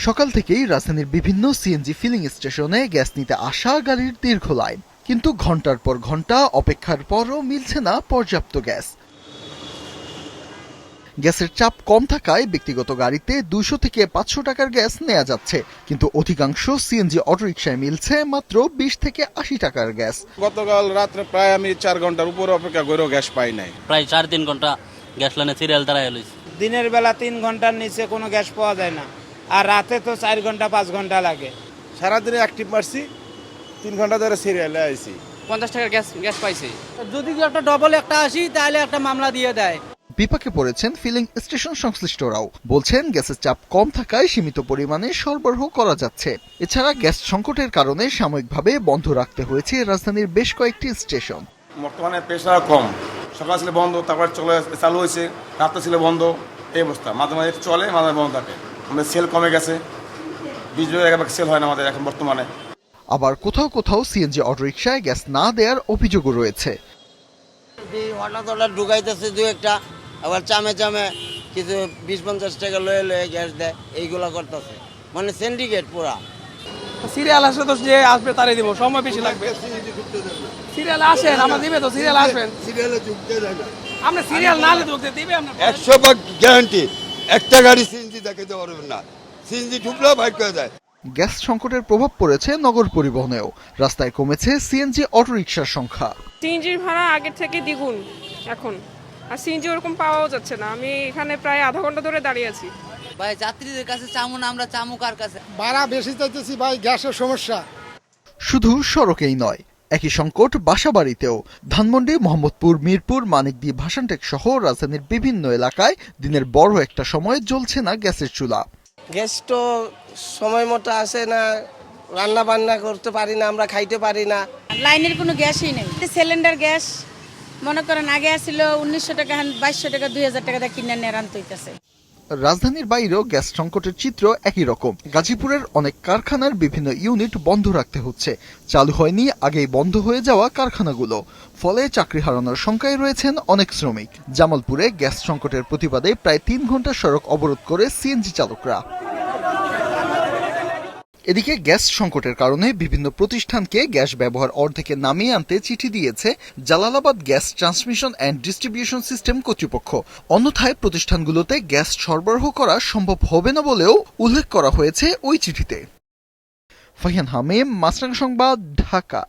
সকাল থেকেই রাজধানীর বিভিন্ন সিএনজি ফিলিং স্টেশনে গ্যাস নিতে আসা গাড়ির দীর্ঘ লাইন, কিন্তু ঘন্টার পর ঘন্টা অপেক্ষার পরও মিলছে না পর্যাপ্ত গ্যাস। গ্যাসের চাপ কম থাকায় ব্যক্তিগত গাড়িতে 200 থেকে 500 টাকার গ্যাস নেওয়া যাচ্ছে, কিন্তু অধিকাংশ সিএনজি অটোরিকশায় মিলছে মাত্র 20 থেকে 80 টাকার গ্যাস। গতকাল রাত্রে প্রায় আমি 4 ঘন্টার উপর অপেক্ষা করেও গ্যাস পাই নাই। প্রায় 4-3 ঘন্টা গ্যাস লাইনে সিরিয়াল দাঁড়ায় লইছে। দিনের বেলা 3 ঘন্টার নিচে কোনো গ্যাস পাওয়া যায় না, আর রাতে তো 4 ঘন্টা 5 ঘন্টা লাগে। সারাদিনে অ্যাক্টিভ মারছি, 3 ঘন্টা ধরে সিরিয়ালে আইছি। 50 টাকার গ্যাস পাইছি। যদি একটা ডবল একটা আসি তাহলে একটা মামলা দিয়ে দেয়। বিপাকে পড়েছেন ফিলিং স্টেশন সংশ্লিষ্টরাও। বলছেন গ্যাসের চাপ কম থাকায় সীমিত পরিমাণে সরবরাহ করা যাচ্ছে। এছাড়া গ্যাস সংকটের কারণে সাময়িকভাবে বন্ধ রাখতে হয়েছে রাজধানীর বেশ কয়েকটি স্টেশন। বর্তমানে প্রেশার কম, সকাল ছিল বন্ধ, তারপর চালু হয়েছে, রাত্রে ছিল বন্ধ, এই অবস্থা। মাঝে মাঝে চলে, মাঝে বন্ধ থাকে। আমাদের সেল কমে গেছে, 20 একেবারে সেল হয় না আমাদের এখন বর্তমানে। আবার কোথাও কোথাও সিএনজি অটোরিকশায় গ্যাস না দেওয়ার অভিযোগও রয়েছে। হঠাৎ ঢুকাইতেছে দু একটা, আবার চামে চামে কিছু 20-50 টাকা লয়ে গ্যাস দেয়, এইগুলা করতেছে, মানে সিন্ডিকেট পুরা। সিরিয়াল আসলে তো যে আসবে তারই দিব, সময় বেশি লাগবে। সিরিয়াল আসেন, আমরা দিবে তো, সিরিয়াল আসবেন। আপনি সিরিয়াল না ঢুকতে দিবে আমরা 100% গ্যারান্টি। একটা গাড়ি সিএনজি দেখাতে পারবেন না, সিএনজি ঢুকলেও বাইক করে দেয়। গ্যাস সংকটের প্রভাব পড়েছে নগর পরিবহনেও। রাস্তায় কমেছে সিএনজি অটোরিকশার সংখ্যা। সিএনজির ভাড়া আগের থেকে দ্বিগুণ এখন, আর সিএনজি ওরকম পাওয়াও যাচ্ছে না। আমি এখানে প্রায় আধা ঘন্টা ধরে দাঁড়িয়ে আছি। ভাই যাত্রীদের কাছে চামু না, আমরা চামু কার কাছে? ভাড়া বেশি চাইতেছি ভাই, গ্যাসের সমস্যা। শুধু সড়কেই নয়, একই সংকট বাসাবাড়িতেও। ধানমন্ডি, মোহাম্মদপুর, মিরপুর, মানিকদি, ভাসানটেক সহ রাজধানীর বিভিন্ন এলাকায় দিনের বড় একটা সময় জ্বলছে না গ্যাসের চুলা। গ্যাস তো সময় মতো আসে না, রান্না বান্না করতে পারি না, আমরা খাইতে পারি না। লাইনের কোনো গ্যাসই নেই। সিলিন্ডার গ্যাস মনে করেন আগে আসছিল 1900 টাকা, 2200 টাকা, 2000 টাকা দিয়ে কিনে নিয়ে রান্না হইতেছে। রাজধানীর বাইরেও গ্যাস সংকটের চিত্র একই রকম। গাজীপুরের অনেক কারখানার বিভিন্ন ইউনিট বন্ধ রাখতে হচ্ছে। চালু হয়নি আগেই বন্ধ হয়ে যাওয়া কারখানাগুলো, ফলে চাকরি হারানোর শঙ্কায় রয়েছেন অনেক শ্রমিক। জামালপুরে গ্যাস সংকটের প্রতিবাদে প্রায় 3 ঘন্টা সড়ক অবরোধ করে সিএনজি চালকরা। এদিকে গ্যাস সংকটের কারণে বিভিন্ন প্রতিষ্ঠানকে গ্যাস ব্যবহার অর্ধেকে নামিয়ে আনতে চিঠি দিয়েছে Jalalabad gas transmission and distribution system কর্তৃপক্ষ। অন্যথায় প্রতিষ্ঠানগুলোতে গ্যাস সরবরাহ করা সম্ভব হবে না বলেও উল্লেখ করা হয়েছে ওই চিঠিতে। ফাহিয়ান হামিম, মাছরাঙা সংবাদ, ঢাকা।